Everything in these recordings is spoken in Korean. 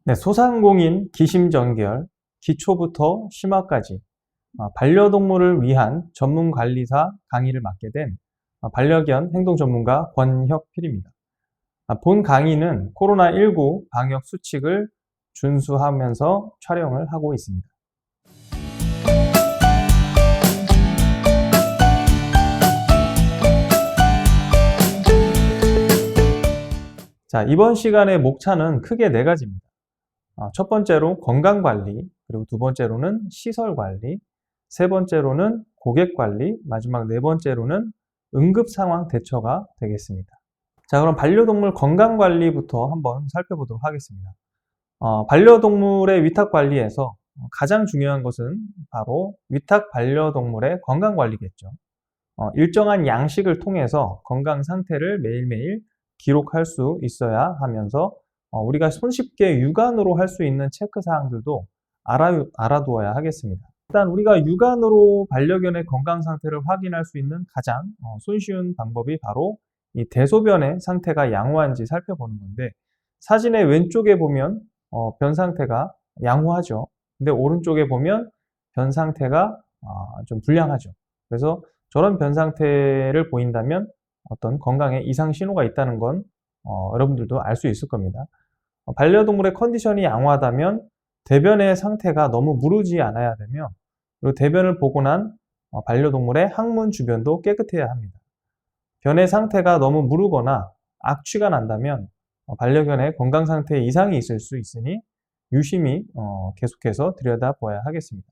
네, 소상공인 기심전결, 기초부터 심화까지 반려동물을 위한 전문관리사 강의를 맡게 된 반려견 행동전문가 권혁필입니다. 본 강의는 코로나19 방역 수칙을 준수하면서 촬영을 하고 있습니다. 자, 이번 시간의 목차는 크게 4가지입니다. 첫 번째로 건강관리, 그리고 두 번째로는 시설관리, 세 번째로는 고객관리, 마지막 4번째로는 응급상황 대처가 되겠습니다. 자, 그럼 반려동물 건강관리부터 한번 살펴보도록 하겠습니다. 반려동물의 위탁관리에서 가장 중요한 것은 바로 위탁 반려동물의 건강관리겠죠. 일정한 양식을 통해서 건강 상태를 매일매일 기록할 수 있어야 하면서 우리가 손쉽게 육안으로 할 수 있는 체크사항들도 알아두어야 하겠습니다. 일단 우리가 육안으로 반려견의 건강 상태를 확인할 수 있는 가장 손쉬운 방법이 바로 이 대소변의 상태가 양호한지 살펴보는 건데, 사진의 왼쪽에 보면 변 상태가 양호하죠. 근데 오른쪽에 보면 변 상태가 좀 불량하죠. 그래서 저런 변 상태를 보인다면 어떤 건강에 이상 신호가 있다는 건 여러분들도 알 수 있을 겁니다. 반려동물의 컨디션이 양호하다면 대변의 상태가 너무 무르지 않아야 되며, 그리고 대변을 보고 난 반려동물의 항문 주변도 깨끗해야 합니다. 변의 상태가 너무 무르거나 악취가 난다면 반려견의 건강 상태에 이상이 있을 수 있으니 유심히 계속해서 들여다봐야 하겠습니다.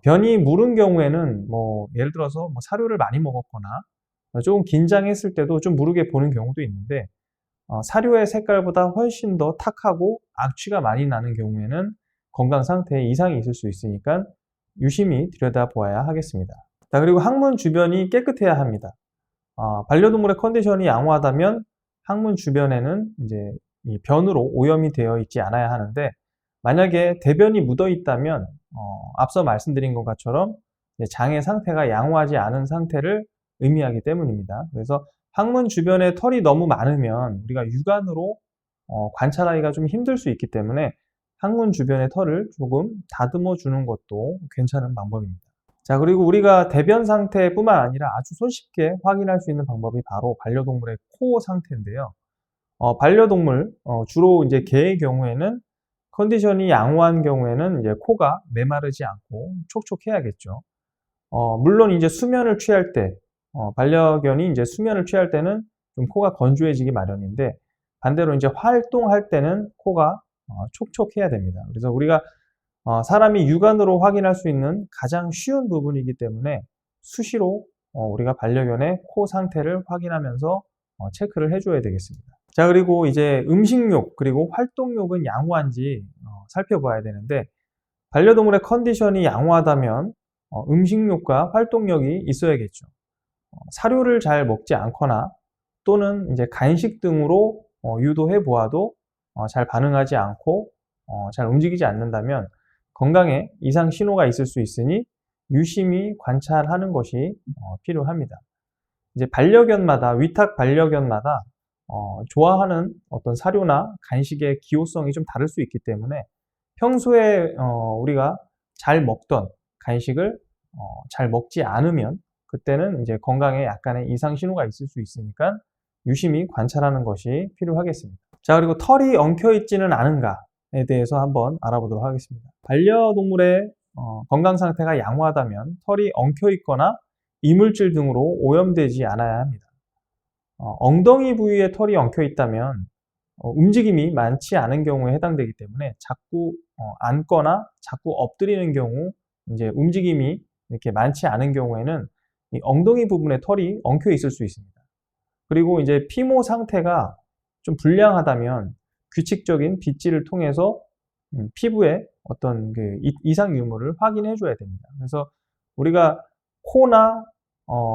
변이 무른 경우에는 예를 들어서 사료를 많이 먹었거나 조금 긴장했을 때도 좀 무르게 보는 경우도 있는데, 사료의 색깔보다 훨씬 더 탁하고 악취가 많이 나는 경우에는 건강 상태에 이상이 있을 수 있으니까 유심히 들여다보아야 하겠습니다. 자, 그리고 항문 주변이 깨끗해야 합니다. 반려동물의 컨디션이 양호하다면 항문 주변에는 이제 이 변으로 오염이 되어 있지 않아야 하는데, 만약에 대변이 묻어 있다면 앞서 말씀드린 것처럼 장의 상태가 양호하지 않은 상태를 의미하기 때문입니다. 그래서 항문 주변에 털이 너무 많으면 우리가 육안으로 관찰하기가 좀 힘들 수 있기 때문에 항문 주변의 털을 조금 다듬어 주는 것도 괜찮은 방법입니다. 자, 그리고 우리가 대변 상태뿐만 아니라 아주 손쉽게 확인할 수 있는 방법이 바로 반려동물의 코 상태인데요. 반려동물, 주로 이제 개의 경우에는 컨디션이 양호한 경우에는 이제 코가 메마르지 않고 촉촉해야겠죠. 물론 이제 수면을 취할 때, 반려견이 이제 수면을 취할 때는 좀 코가 건조해지기 마련인데, 반대로 이제 활동할 때는 코가 촉촉해야 됩니다. 그래서 우리가 사람이 육안으로 확인할 수 있는 가장 쉬운 부분이기 때문에 수시로 우리가 반려견의 코 상태를 확인하면서 체크를 해줘야 되겠습니다. 자, 그리고 이제 음식욕 그리고 활동욕은 양호한지 살펴봐야 되는데, 반려동물의 컨디션이 양호하다면 음식욕과 활동력이 있어야겠죠. 사료를 잘 먹지 않거나 또는 이제 간식 등으로 유도해 보아도 잘 반응하지 않고 잘 움직이지 않는다면 건강에 이상 신호가 있을 수 있으니 유심히 관찰하는 것이 필요합니다. 이제 반려견마다, 위탁 반려견마다 좋아하는 어떤 사료나 간식의 기호성이 좀 다를 수 있기 때문에 평소에 우리가 잘 먹던 간식을 잘 먹지 않으면 그때는 이제 건강에 약간의 이상 신호가 있을 수 있으니까 유심히 관찰하는 것이 필요하겠습니다. 자, 그리고 털이 엉켜 있지는 않은가에 대해서 한번 알아보도록 하겠습니다. 반려동물의 건강 상태가 양호하다면 털이 엉켜 있거나 이물질 등으로 오염되지 않아야 합니다. 엉덩이 부위에 털이 엉켜 있다면 움직임이 많지 않은 경우에 해당되기 때문에 자꾸 앉거나 자꾸 엎드리는 경우, 이제 움직임이 이렇게 많지 않은 경우에는 이 엉덩이 부분에 털이 엉켜 있을 수 있습니다. 그리고 이제 피모 상태가 좀 불량하다면 규칙적인 빗질을 통해서 피부에 어떤 그 이상 유무를 확인해 줘야 됩니다. 그래서 우리가 코나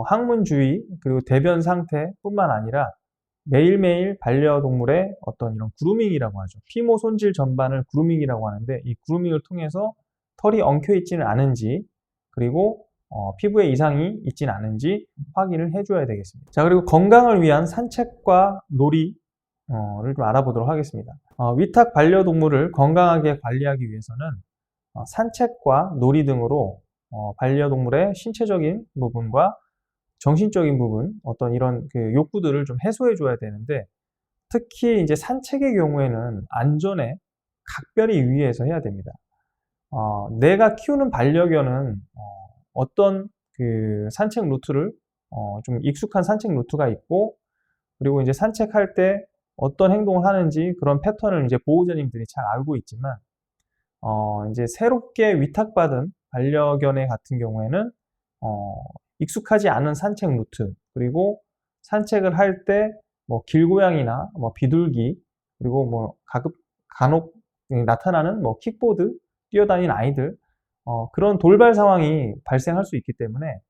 항문 주위 그리고 대변 상태뿐만 아니라 매일매일 반려동물의 어떤 이런 그루밍이라고 하죠. 피모 손질 전반을 그루밍이라고 하는데, 이 그루밍을 통해서 털이 엉켜 있지는 않은지, 그리고 피부에 이상이 있지는 않은지 확인을 해줘야 되겠습니다. 자, 그리고 건강을 위한 산책과 놀이, 좀 알아보도록 하겠습니다. 위탁 반려동물을 건강하게 관리하기 위해서는 산책과 놀이 등으로 반려동물의 신체적인 부분과 정신적인 부분, 어떤 이런 그 욕구들을 좀 해소해 줘야 되는데, 특히 이제 산책의 경우에는 안전에 각별히 유의해서 해야 됩니다. 내가 키우는 반려견은 어떤 그 산책 루트를 좀 익숙한 산책 루트가 있고, 그리고 이제 산책할 때 어떤 행동을 하는지 그런 패턴을 이제 보호자님들이 잘 알고 있지만, 이제 새롭게 위탁받은 반려견의 같은 경우에는 익숙하지 않은 산책 루트, 그리고 산책을 할 때 뭐 길고양이나 뭐 비둘기, 그리고 뭐 간혹 나타나는 뭐 킥보드 뛰어다니는 아이들, 그런 돌발 상황이 발생할 수 있기 때문에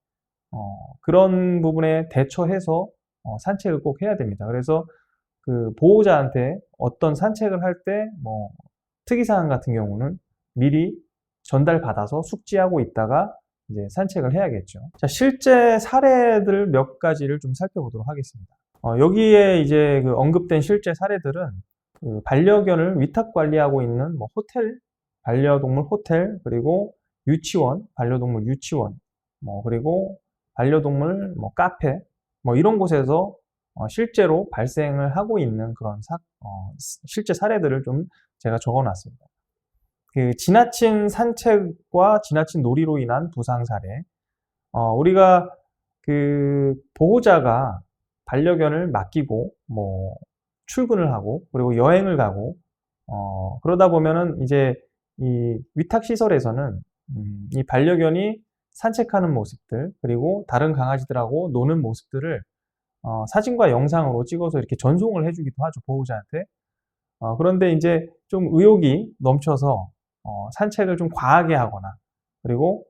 그런 부분에 대처해서 산책을 꼭 해야 됩니다. 그래서 그 보호자한테 어떤 산책을 할 때 뭐 특이사항 같은 경우는 미리 전달받아서 숙지하고 있다가 이제 산책을 해야겠죠. 자, 실제 사례들 몇 가지를 좀 살펴보도록 하겠습니다. 여기에 이제 그 언급된 실제 사례들은 그 반려견을 위탁 관리하고 있는 뭐 호텔, 반려동물 호텔, 그리고 유치원, 반려동물 유치원, 뭐 그리고 반려동물 뭐 카페, 뭐 이런 곳에서 실제로 발생을 하고 있는 그런 실제 사례들을 좀 제가 적어놨습니다. 그 지나친 산책과 지나친 놀이로 인한 부상 사례. 우리가 그 보호자가 반려견을 맡기고 뭐 출근을 하고 그리고 여행을 가고 그러다 보면은 이제 이 위탁 시설에서는 이 반려견이 산책하는 모습들, 그리고 다른 강아지들하고 노는 모습들을 사진과 영상으로 찍어서 이렇게 전송을 해주기도 하죠, 보호자한테. 그런데 이제 좀 의욕이 넘쳐서 산책을 좀 과하게 하거나, 그리고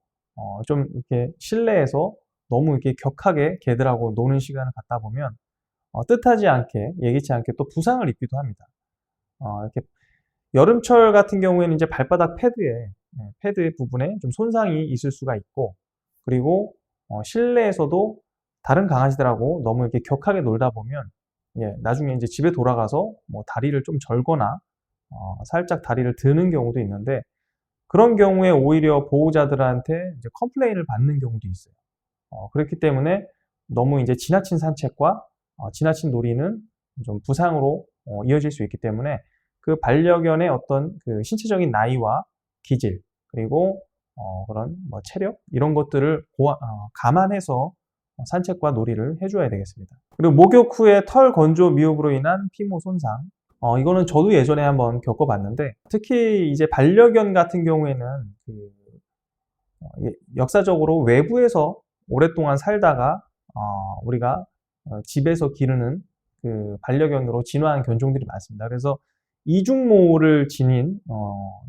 좀 이렇게 실내에서 너무 이렇게 격하게 개들하고 노는 시간을 갖다 보면 뜻하지 않게, 예기치 않게 또 부상을 입기도 합니다. 이렇게 여름철 같은 경우에는 이제 발바닥 패드 부분에 좀 손상이 있을 수가 있고, 그리고 실내에서도 다른 강아지들하고 너무 이렇게 격하게 놀다 보면 나중에 이제 집에 돌아가서 뭐 다리를 좀 절거나 살짝 다리를 드는 경우도 있는데, 그런 경우에 오히려 보호자들한테 이제 컴플레인을 받는 경우도 있어요. 그렇기 때문에 너무 이제 지나친 산책과 지나친 놀이는 좀 부상으로 이어질 수 있기 때문에 그 반려견의 어떤 그 신체적인 나이와 기질, 그리고 그런 뭐 체력, 이런 것들을 감안해서 산책과 놀이를 해줘야 되겠습니다. 그리고 목욕 후에 털 건조 미흡으로 인한 피모 손상. 이거는 저도 예전에 한번 겪어봤는데, 특히 이제 반려견 같은 경우에는 역사적으로 외부에서 오랫동안 살다가 우리가 집에서 기르는 그 반려견으로 진화한 견종들이 많습니다. 그래서 이중모를 지닌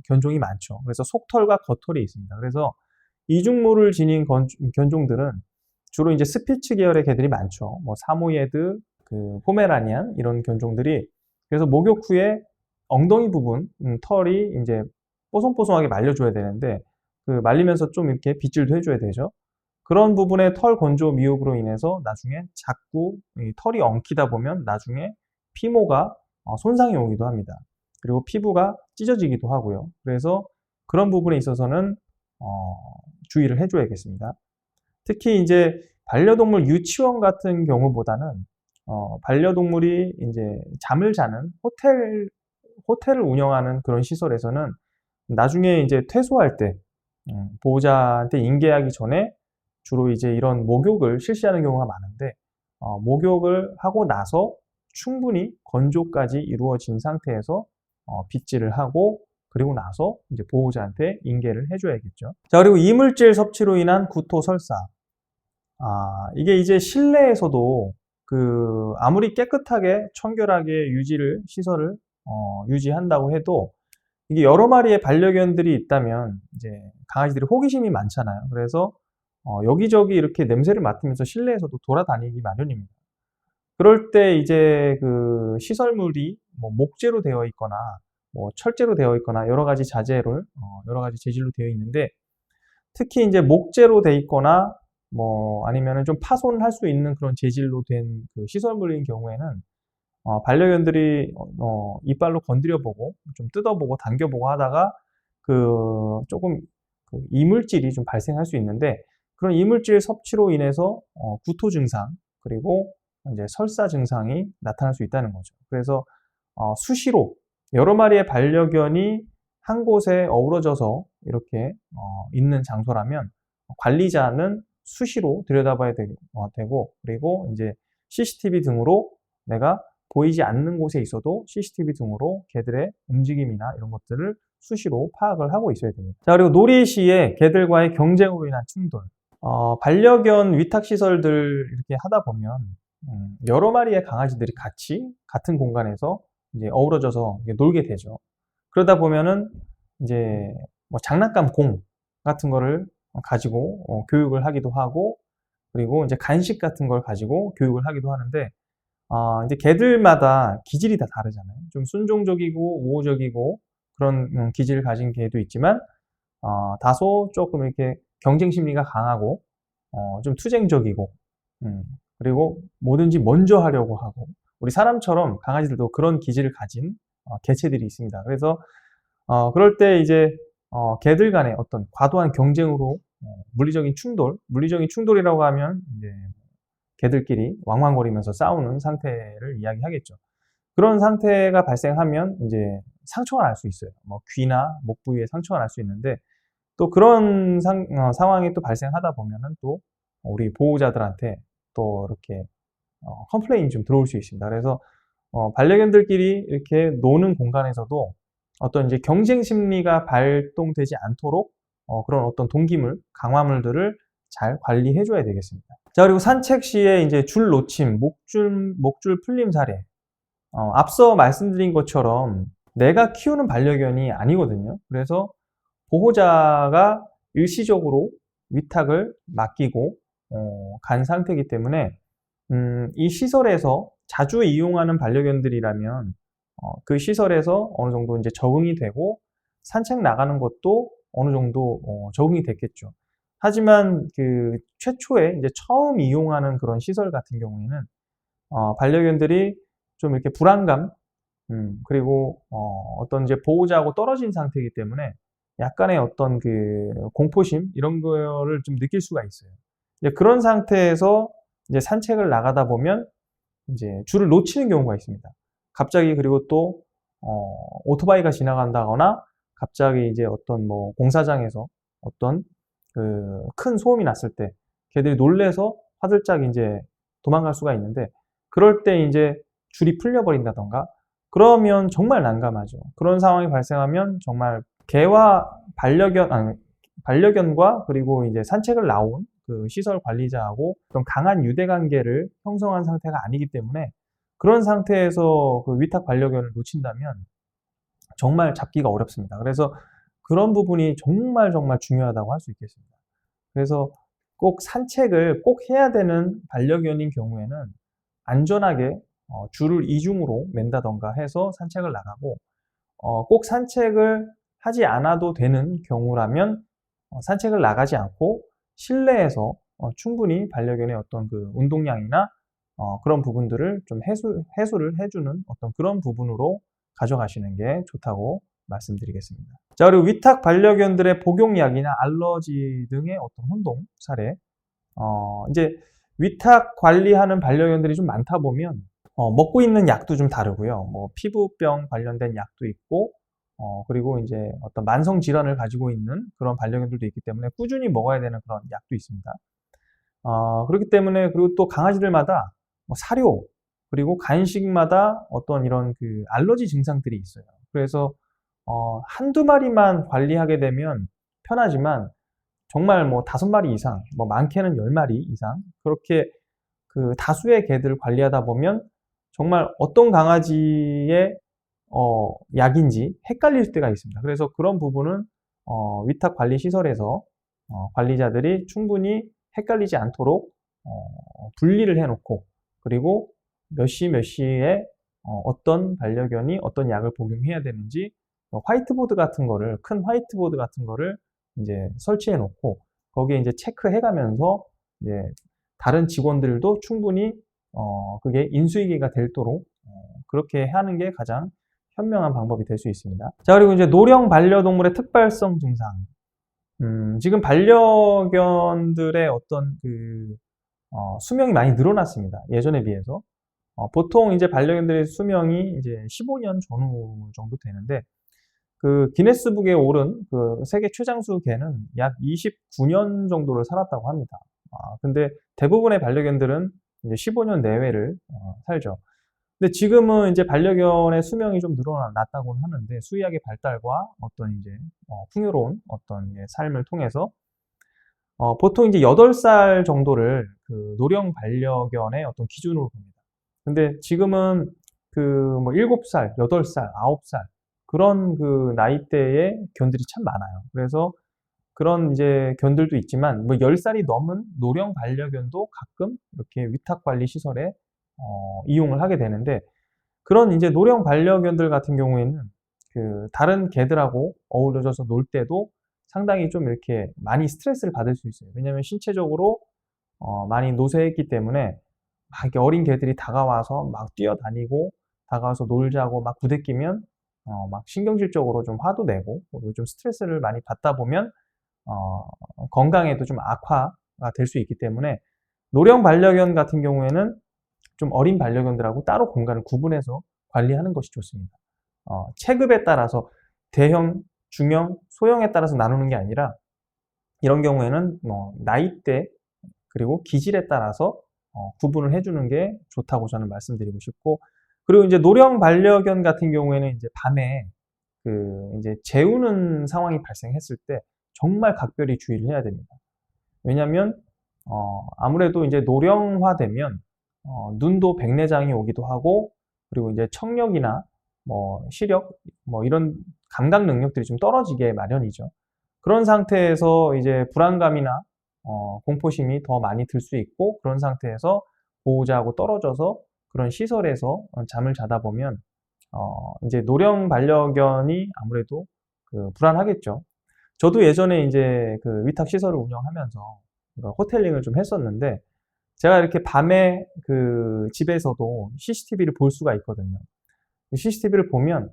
견종이 많죠. 그래서 속털과 겉털이 있습니다. 그래서 이중모를 지닌 견종들은 주로 이제 스피츠 계열의 개들이 많죠. 뭐 사모예드, 그 포메라니안, 이런 견종들이. 그래서 목욕 후에 엉덩이 부분 털이 이제 뽀송뽀송하게 말려줘야 되는데, 그 말리면서 좀 이렇게 빗질도 해줘야 되죠. 그런 부분의 털 건조 미흡으로 인해서 나중에 자꾸 이 털이 엉키다 보면 나중에 피모가 손상이 오기도 합니다. 그리고 피부가 찢어지기도 하고요. 그래서 그런 부분에 있어서는 주의를 해줘야겠습니다. 특히 이제 반려동물 유치원 같은 경우보다는 반려동물이 이제 잠을 자는 호텔을 운영하는 그런 시설에서는 나중에 이제 퇴소할 때 보호자한테 인계하기 전에 주로 이제 이런 목욕을 실시하는 경우가 많은데, 목욕을 하고 나서 충분히 건조까지 이루어진 상태에서 빗질을 하고, 그리고 나서 이제 보호자한테 인계를 해줘야겠죠. 자, 그리고 이물질 섭취로 인한 구토 설사. 이게 이제 실내에서도 그 아무리 깨끗하게 청결하게 시설을 유지한다고 해도, 이게 여러 마리의 반려견들이 있다면 이제 강아지들이 호기심이 많잖아요. 그래서 여기저기 이렇게 냄새를 맡으면서 실내에서도 돌아다니기 마련입니다. 그럴 때 이제 그 시설물이 뭐 목재로 되어 있거나 뭐 철재로 되어 있거나 여러 가지 여러 가지 재질로 되어 있는데, 특히 이제 목재로 되어 있거나 뭐 아니면은 좀 파손할 수 있는 그런 재질로 된 그 시설물인 경우에는 반려견들이 이빨로 건드려보고 좀 뜯어보고 당겨보고 하다가 조금 이물질이 좀 발생할 수 있는데, 그런 이물질 섭취로 인해서 구토 증상 그리고 이제 설사 증상이 나타날 수 있다는 거죠. 그래서 수시로 여러 마리의 반려견이 한 곳에 어우러져서 이렇게 있는 장소라면 관리자는 수시로 들여다봐야 되고, 그리고 이제 CCTV 등으로 내가 보이지 않는 곳에 있어도 CCTV 등으로 개들의 움직임이나 이런 것들을 수시로 파악을 하고 있어야 됩니다. 자, 그리고 놀이 시에 개들과의 경쟁으로 인한 충돌. 반려견 위탁시설들 이렇게 하다 보면 여러 마리의 강아지들이 같이 같은 공간에서 이제 어우러져서 이제 놀게 되죠. 그러다 보면은 이제 뭐 장난감 공 같은 거를 가지고 교육을 하기도 하고, 그리고 이제 간식 같은 걸 가지고 교육을 하기도 하는데, 이제 개들마다 기질이 다 다르잖아요. 좀 순종적이고 우호적이고 그런 기질을 가진 개도 있지만, 다소 조금 이렇게 경쟁 심리가 강하고, 좀 투쟁적이고, 그리고 뭐든지 먼저 하려고 하고, 우리 사람처럼 강아지들도 그런 기질을 가진 개체들이 있습니다. 그래서 그럴 때 이제 개들 간의 어떤 과도한 경쟁으로 물리적인 충돌이라고 하면 이제 개들끼리 왕왕거리면서 싸우는 상태를 이야기하겠죠. 그런 상태가 발생하면 이제 상처가 날 수 있어요. 뭐 귀나 목 부위에 상처가 날 수 있는데, 또 그런 상황이 또 발생하다 보면은 또 우리 보호자들한테 또 이렇게 컴플레인이 좀 들어올 수 있습니다. 그래서 반려견들끼리 이렇게 노는 공간에서도 어떤 이제 경쟁 심리가 발동되지 않도록 그런 어떤 동기물, 강화물들을 잘 관리해 줘야 되겠습니다. 자, 그리고 산책 시에 이제 줄 놓침, 목줄 풀림 사례. 앞서 말씀드린 것처럼 내가 키우는 반려견이 아니거든요. 그래서 보호자가 일시적으로 위탁을 맡기고 간 상태이기 때문에 이 시설에서 자주 이용하는 반려견들이라면 그 시설에서 어느 정도 이제 적응이 되고 산책 나가는 것도 어느 정도 적응이 됐겠죠. 하지만 최초에 이제 처음 이용하는 그런 시설 같은 경우에는 반려견들이 좀 이렇게 불안감, 그리고 어떤 이제 보호자하고 떨어진 상태이기 때문에 약간의 어떤 공포심 이런 거를 좀 느낄 수가 있어요. 이제 그런 상태에서 이제 산책을 나가다 보면 이제 줄을 놓치는 경우가 있습니다. 갑자기, 그리고 또 오토바이가 지나간다거나 갑자기 이제 어떤 뭐 공사장에서 어떤 큰 소음이 났을 때 걔들이 놀래서 화들짝 이제 도망갈 수가 있는데, 그럴 때 이제 줄이 풀려버린다던가 그러면 정말 난감하죠. 그런 상황이 발생하면 정말 개와 반려견과 그리고 이제 산책을 나온 그 시설 관리자하고 좀 강한 유대 관계를 형성한 상태가 아니기 때문에, 그런 상태에서 그 위탁 반려견을 놓친다면 정말 잡기가 어렵습니다. 그래서 그런 부분이 정말 정말 중요하다고 할 수 있겠습니다. 그래서 꼭 산책을 꼭 해야 되는 반려견인 경우에는 안전하게 줄을 이중으로 맨다던가 해서 산책을 나가고, 꼭 산책을 하지 않아도 되는 경우라면 산책을 나가지 않고 실내에서 충분히 반려견의 어떤 그 운동량이나 그런 부분들을 좀 해소를 해주는 어떤 그런 부분으로 가져가시는 게 좋다고 말씀드리겠습니다. 자, 그리고 위탁 반려견들의 복용약이나 알러지 등의 어떤 혼동 사례. 이제 위탁 관리하는 반려견들이 좀 많다 보면 먹고 있는 약도 좀 다르고요. 뭐 피부병 관련된 약도 있고, 그리고 이제 어떤 만성 질환을 가지고 있는 그런 반려견들도 있기 때문에 꾸준히 먹어야 되는 그런 약도 있습니다. 그렇기 때문에, 그리고 또 강아지들마다 뭐 사료 그리고 간식마다 어떤 이런 알러지 증상들이 있어요. 그래서 한두 마리만 관리하게 되면 편하지만 정말 뭐 5마리 이상, 뭐 많게는 10마리 이상 그렇게 다수의 개들을 관리하다 보면 정말 어떤 강아지의 약인지 헷갈릴 때가 있습니다. 그래서 그런 부분은 위탁 관리 시설에서 관리자들이 충분히 헷갈리지 않도록 분리를 해놓고, 그리고 몇 시에 어떤 반려견이 어떤 약을 복용해야 되는지 화이트보드 같은 거를, 큰 화이트보드 같은 거를 이제 설치해 놓고 거기에 이제 체크해 가면서 이제 다른 직원들도 충분히 그게 인수인계가 되도록 그렇게 하는 게 가장 현명한 방법이 될 수 있습니다. 자, 그리고 이제 노령 반려동물의 특발성 증상. 지금 반려견들의 어떤 수명이 많이 늘어났습니다. 예전에 비해서. 보통 이제 반려견들의 수명이 이제 15년 전후 정도 되는데, 기네스북에 오른 세계 최장수 개는 약 29년 정도를 살았다고 합니다. 근데 대부분의 반려견들은 이제 15년 내외를 살죠. 근데 지금은 이제 반려견의 수명이 좀 늘어났다고는 하는데, 수의학의 발달과 어떤 이제 풍요로운 어떤 삶을 통해서 보통 이제 8살 정도를 노령 반려견의 어떤 기준으로 봅니다. 근데 지금은 7살, 8살, 9살 그런 나이대의 견들이 참 많아요. 그래서 그런 이제 견들도 있지만 10살이 넘은 노령 반려견도 가끔 이렇게 위탁관리 시설에 이용을 하게 되는데, 그런 이제 노령 반려견들 같은 경우에는 다른 개들하고 어우러져서 놀 때도 상당히 좀 이렇게 많이 스트레스를 받을 수 있어요. 왜냐하면 신체적으로 많이 노쇠했기 때문에 막 이렇게 어린 개들이 다가와서 막 뛰어다니고 다가와서 놀자고 막 부대끼면 막 신경질적으로 좀 화도 내고, 그리고 좀 스트레스를 많이 받다 보면 건강에도 좀 악화가 될 수 있기 때문에, 노령 반려견 같은 경우에는 좀 어린 반려견들하고 따로 공간을 구분해서 관리하는 것이 좋습니다. 체급에 따라서 대형, 중형, 소형에 따라서 나누는 게 아니라, 이런 경우에는 나이대 그리고 기질에 따라서 구분을 해주는 게 좋다고 저는 말씀드리고 싶고, 그리고 이제 노령 반려견 같은 경우에는 이제 밤에 이제 재우는 상황이 발생했을 때 정말 각별히 주의를 해야 됩니다. 왜냐하면 아무래도 이제 노령화되면 눈도 백내장이 오기도 하고, 그리고 이제 청력이나 시력 이런 감각 능력들이 좀 떨어지게 마련이죠. 그런 상태에서 이제 불안감이나 공포심이 더 많이 들 수 있고, 그런 상태에서 보호자하고 떨어져서 그런 시설에서 잠을 자다 보면 이제 노령 반려견이 아무래도 불안하겠죠. 저도 예전에 이제 위탁 시설을 운영하면서 호텔링을 좀 했었는데, 제가 이렇게 밤에 집에서도 CCTV를 볼 수가 있거든요. CCTV를 보면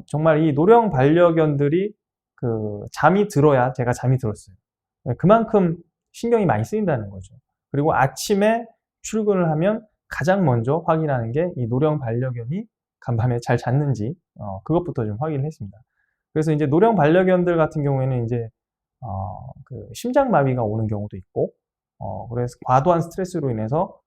정말 이 노령 반려견들이 잠이 들어야 제가 잠이 들었어요. 그만큼 신경이 많이 쓰인다는 거죠. 그리고 아침에 출근을 하면 가장 먼저 확인하는 게 이 노령 반려견이 간밤에 잘 잤는지 그것부터 좀 확인을 했습니다. 그래서 이제 노령 반려견들 같은 경우에는 이제 심장마비가 오는 경우도 있고, 그래서 과도한 스트레스로 인해서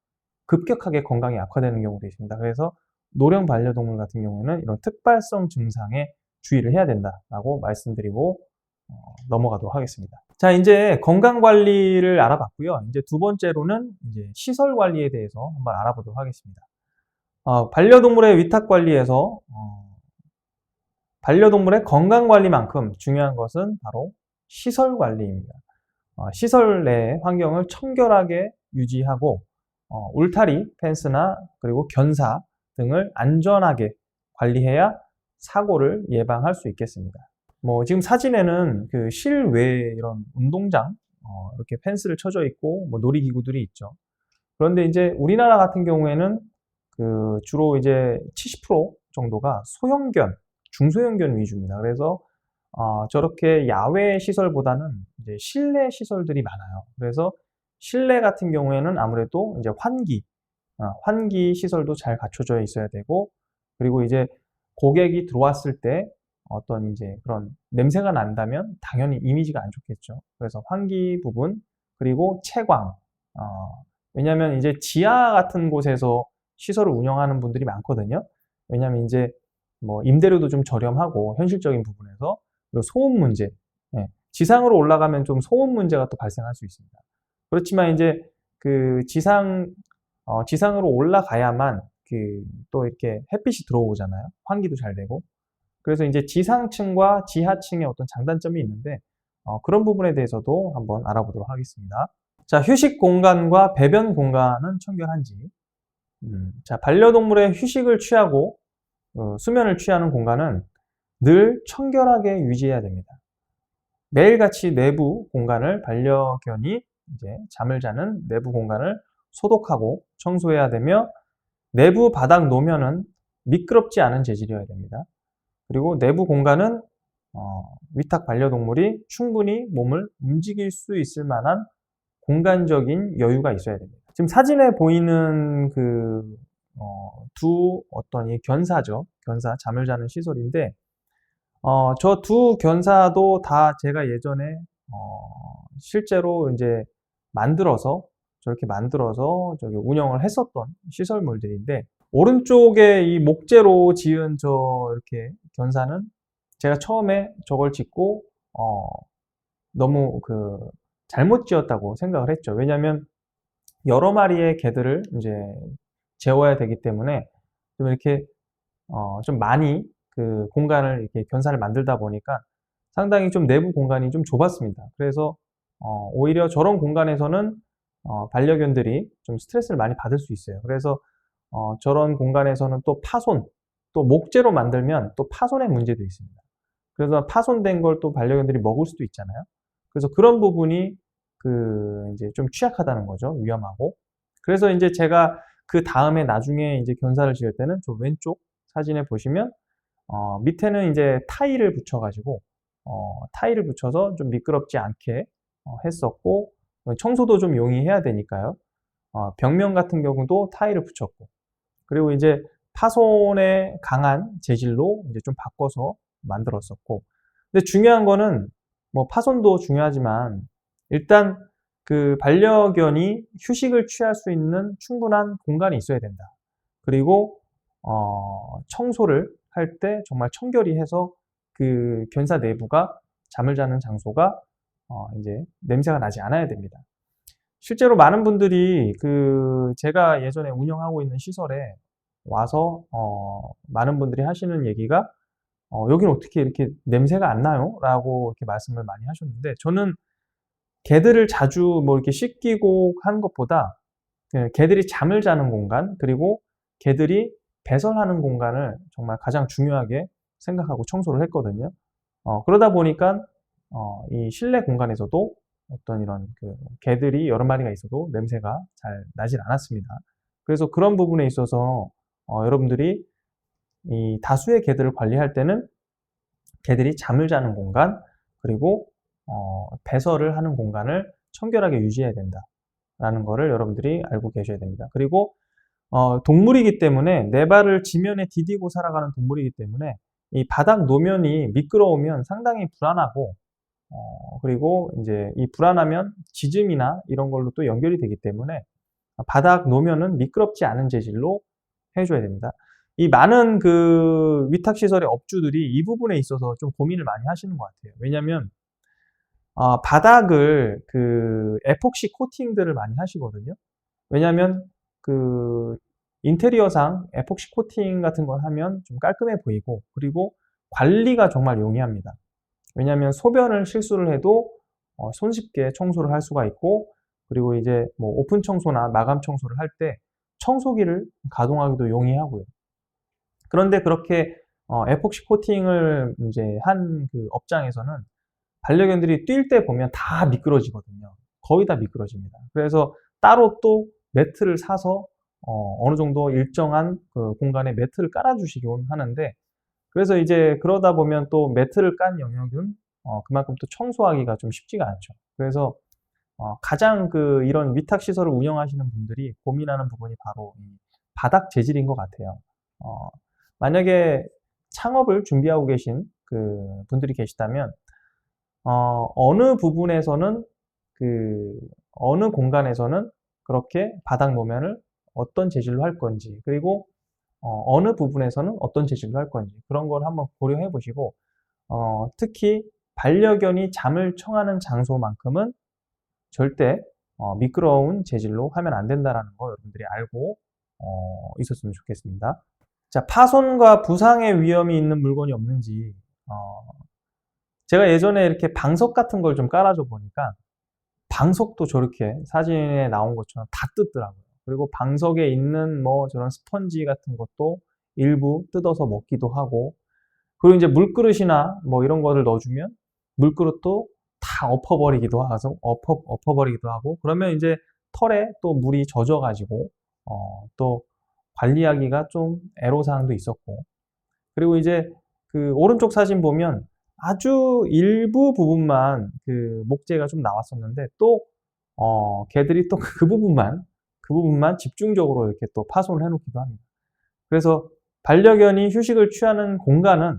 급격하게 건강이 악화되는 경우도 있습니다. 그래서 노령 반려동물 같은 경우에는 이런 특발성 증상에 주의를 해야 된다라고 말씀드리고 넘어가도록 하겠습니다. 자, 이제 건강 관리를 알아봤고요. 이제 두 번째로는 이제 시설 관리에 대해서 한번 알아보도록 하겠습니다. 반려동물의 위탁 관리에서 반려동물의 건강 관리만큼 중요한 것은 바로 시설 관리입니다. 시설 내 환경을 청결하게 유지하고 울타리, 펜스나 그리고 견사 등을 안전하게 관리해야 사고를 예방할 수 있겠습니다. 지금 사진에는 실외 이런 운동장 이렇게 펜스를 쳐져 있고 놀이기구들이 있죠. 그런데 이제 우리나라 같은 경우에는 주로 이제 70% 정도가 소형견, 중소형견 위주입니다. 그래서 저렇게 야외 시설보다는 이제 실내 시설들이 많아요. 그래서 실내 같은 경우에는 아무래도 이제 환기 시설도 잘 갖춰져 있어야 되고, 그리고 이제 고객이 들어왔을 때 어떤 이제 그런 냄새가 난다면 당연히 이미지가 안 좋겠죠. 그래서 환기 부분, 그리고 채광. 왜냐하면 이제 지하 같은 곳에서 시설을 운영하는 분들이 많거든요. 왜냐하면 이제 임대료도 좀 저렴하고 현실적인 부분에서, 그리고 소음 문제. 지상으로 올라가면 좀 소음 문제가 또 발생할 수 있습니다. 그렇지만 이제 지상으로 올라가야만 또 이렇게 햇빛이 들어오잖아요. 환기도 잘 되고. 그래서 이제 지상층과 지하층의 어떤 장단점이 있는데, 그런 부분에 대해서도 한번 알아보도록 하겠습니다. 자, 휴식 공간과 배변 공간은 청결한지. 자, 반려동물의 휴식을 취하고 수면을 취하는 공간은 늘 청결하게 유지해야 됩니다. 매일같이 내부 공간을 반려견이 이제 잠을 자는 내부 공간을 소독하고 청소해야 되며, 내부 바닥 노면은 미끄럽지 않은 재질이어야 됩니다. 그리고 내부 공간은 위탁 반려동물이 충분히 몸을 움직일 수 있을 만한 공간적인 여유가 있어야 됩니다. 지금 사진에 보이는 두 어떤 이 견사죠. 견사, 잠을 자는 시설인데, 저 두 견사도 다 제가 예전에, 실제로 이제 저렇게 만들어서 저기 운영을 했었던 시설물들인데, 오른쪽에 이 목재로 지은 이렇게 견사는 제가 처음에 저걸 짓고, 너무 잘못 지었다고 생각을 했죠. 왜냐면 여러 마리의 개들을 이제 재워야 되기 때문에 좀 이렇게 좀 많이 공간을 이렇게 견사를 만들다 보니까 상당히 좀 내부 공간이 좀 좁았습니다. 그래서 오히려 저런 공간에서는 반려견들이 좀 스트레스를 많이 받을 수 있어요. 그래서 저런 공간에서는 또 또 목재로 만들면 또 파손의 문제도 있습니다. 그래서 파손된 걸 또 반려견들이 먹을 수도 있잖아요. 그래서 그런 부분이 이제 좀 취약하다는 거죠. 위험하고. 그래서 이제 제가 그 다음에 나중에 이제 견사를 지을 때는 저 왼쪽 사진에 보시면 밑에는 이제 타일을 붙여가지고 타일을 붙여서 좀 미끄럽지 않게 했었고, 청소도 좀 용이해야 되니까요. 벽면 같은 경우도 타일을 붙였고, 그리고 이제 파손에 강한 재질로 이제 좀 바꿔서 만들었었고, 근데 중요한 거는 뭐 파손도 중요하지만 일단 반려견이 휴식을 취할 수 있는 충분한 공간이 있어야 된다. 그리고 청소를 할 때 정말 청결히 해서 견사 내부가 잠을 자는 장소가 이제 냄새가 나지 않아야 됩니다. 실제로 많은 분들이 제가 예전에 운영하고 있는 시설에 와서 많은 분들이 하시는 얘기가 여기는 어떻게 이렇게 냄새가 안 나요? 라고 이렇게 말씀을 많이 하셨는데, 저는 개들을 자주 뭐 이렇게 씻기고 하는 것보다 개들이 잠을 자는 공간, 그리고 개들이 배설하는 공간을 정말 가장 중요하게 생각하고 청소를 했거든요. 그러다 보니까 이 실내 공간에서도 어떤 이런 개들이 여러 마리가 있어도 냄새가 잘 나질 않았습니다. 그래서 그런 부분에 있어서 여러분들이 이 다수의 개들을 관리할 때는 개들이 잠을 자는 공간, 그리고 배설을 하는 공간을 청결하게 유지해야 된다라는 거를 여러분들이 알고 계셔야 됩니다. 그리고 동물이기 때문에 네 발을 지면에 디디고 살아가는 동물이기 때문에 이 바닥 노면이 미끄러우면 상당히 불안하고, 그리고 이제 이 불안하면 짖음이나 이런 걸로 또 연결이 되기 때문에 바닥 노면은 미끄럽지 않은 재질로 해줘야 됩니다. 이 많은 위탁시설의 업주들이 이 부분에 있어서 좀 고민을 많이 하시는 것 같아요. 왜냐면 바닥을 에폭시 코팅들을 많이 하시거든요. 왜냐면 인테리어상 에폭시 코팅 같은 걸 하면 좀 깔끔해 보이고, 그리고 관리가 정말 용이합니다. 왜냐면 소변을 실수를 해도 손쉽게 청소를 할 수가 있고, 그리고 이제 뭐 오픈 청소나 마감 청소를 할 때 청소기를 가동하기도 용이하고요. 그런데 그렇게 에폭시 코팅을 이제 한 업장에서는 반려견들이 뛸 때 보면 다 미끄러지거든요. 거의 다 미끄러집니다. 그래서 따로 또 매트를 사서 어느 정도 일정한 공간에 매트를 깔아주시곤 하는데, 그래서 이제 그러다 보면 또 매트를 깐 영역은 그만큼 또 청소하기가 좀 쉽지가 않죠. 그래서 가장 이런 위탁 시설을 운영하시는 분들이 고민하는 부분이 바로 이 바닥 재질인 것 같아요. 만약에 창업을 준비하고 계신 분들이 계시다면 어느 부분에서는 어느 공간에서는 그렇게 바닥 노면을 어떤 재질로 할 건지, 그리고 어느 부분에서는 어떤 재질로 할 건지, 그런 걸 한번 고려해 보시고, 특히 반려견이 잠을 청하는 장소만큼은 절대 미끄러운 재질로 하면 안 된다는 거 여러분들이 알고 있었으면 좋겠습니다. 자, 파손과 부상의 위험이 있는 물건이 없는지, 제가 예전에 이렇게 방석 같은 걸 좀 깔아줘 보니까 방석도 저렇게 사진에 나온 것처럼 다 뜯더라고요. 그리고 방석에 있는 뭐 저런 스펀지 같은 것도 일부 뜯어서 먹기도 하고, 그리고 이제 물그릇이나 뭐 이런 거를 넣어주면 물그릇도 다 엎어버리기도 하고, 그러면 이제 털에 또 물이 젖어가지고 또 관리하기가 좀 애로사항도 있었고, 그리고 이제 그 오른쪽 사진 보면 아주 일부 부분만 그 목재가 좀 나왔었는데 또 개들이 또 그 부분만 집중적으로 이렇게 또 파손을 해놓기도 합니다. 그래서 반려견이 휴식을 취하는 공간은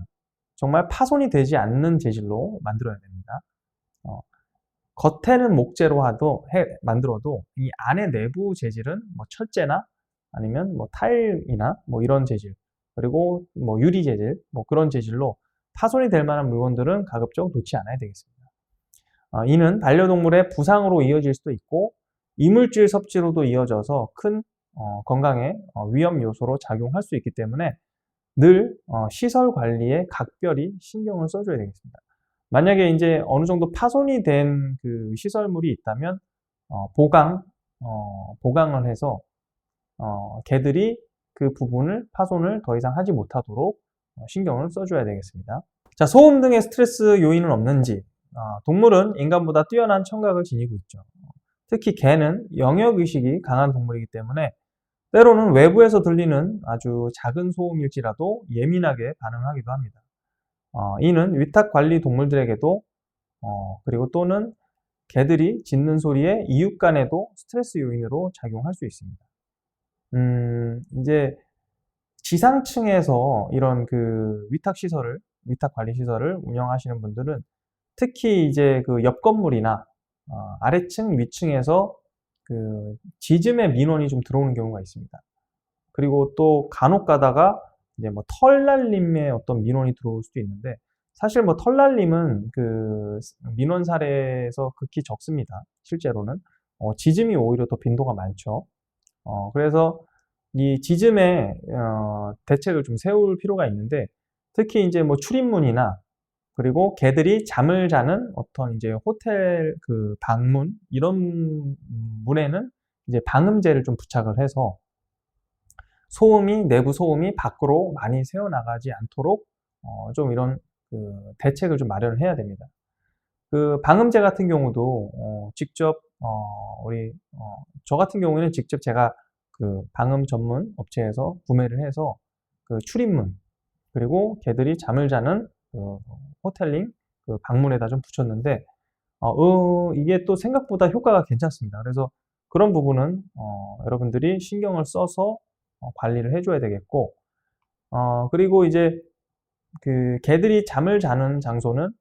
정말 파손이 되지 않는 재질로 만들어야 됩니다. 겉에는 목재로 만들어도 이 안에 내부 재질은 뭐 철제나 아니면 뭐 타일이나 뭐 이런 재질, 그리고 뭐 유리 재질, 뭐 그런 재질로 파손이 될 만한 물건들은 가급적 놓지 않아야 되겠습니다. 이는 반려동물의 부상으로 이어질 수도 있고 이물질 섭취로도 이어져서 큰 건강에 위험 요소로 작용할 수 있기 때문에 늘 시설 관리에 각별히 신경을 써줘야 되겠습니다. 만약에 이제 어느 정도 파손이 된 그 시설물이 있다면 보강을 해서 개들이 그 부분을 파손을 더 이상 하지 못하도록 신경을 써줘야 되겠습니다. 자, 소음 등의 스트레스 요인은 없는지. 동물은 인간보다 뛰어난 청각을 지니고 있죠. 특히 개는 영역의식이 강한 동물이기 때문에 때로는 외부에서 들리는 아주 작은 소음일지라도 예민하게 반응하기도 합니다. 이는 위탁관리 동물들에게도 그리고 또는 개들이 짖는 소리에 이웃 간에도 스트레스 요인으로 작용할 수 있습니다. 이제 지상층에서 이런 그 위탁관리시설을 운영하시는 분들은 특히 이제 그 옆 건물이나 아래층, 위층에서 그 짖음의 민원이 좀 들어오는 경우가 있습니다. 그리고 또 간혹 가다가 이제 뭐 털날림의 어떤 민원이 들어올 수도 있는데, 사실 뭐 털날림은 그 민원 사례에서 극히 적습니다. 실제로는 짖음이 오히려 더 빈도가 많죠. 그래서 이 짖음에 대책을 좀 세울 필요가 있는데, 특히 이제 뭐 출입문이나 그리고 개들이 잠을 자는 어떤 이제 호텔 그 방문 이런 문에는 이제 방음제를 좀 부착을 해서 내부 소음이 밖으로 많이 새어나가지 않도록 좀 이런 그 대책을 좀 마련을 해야 됩니다. 그 방음제 같은 경우도 직접 저 같은 경우에는 직접 제가 그 방음 전문 업체에서 구매를 해서 그 출입문 그리고 개들이 잠을 자는 그 호텔링 그 방문에다 좀 붙였는데 이게 또 생각보다 효과가 괜찮습니다. 그래서 그런 부분은 여러분들이 신경을 써서 관리를 해줘야 되겠고, 그리고 이제 그 개들이 잠을 자는 장소는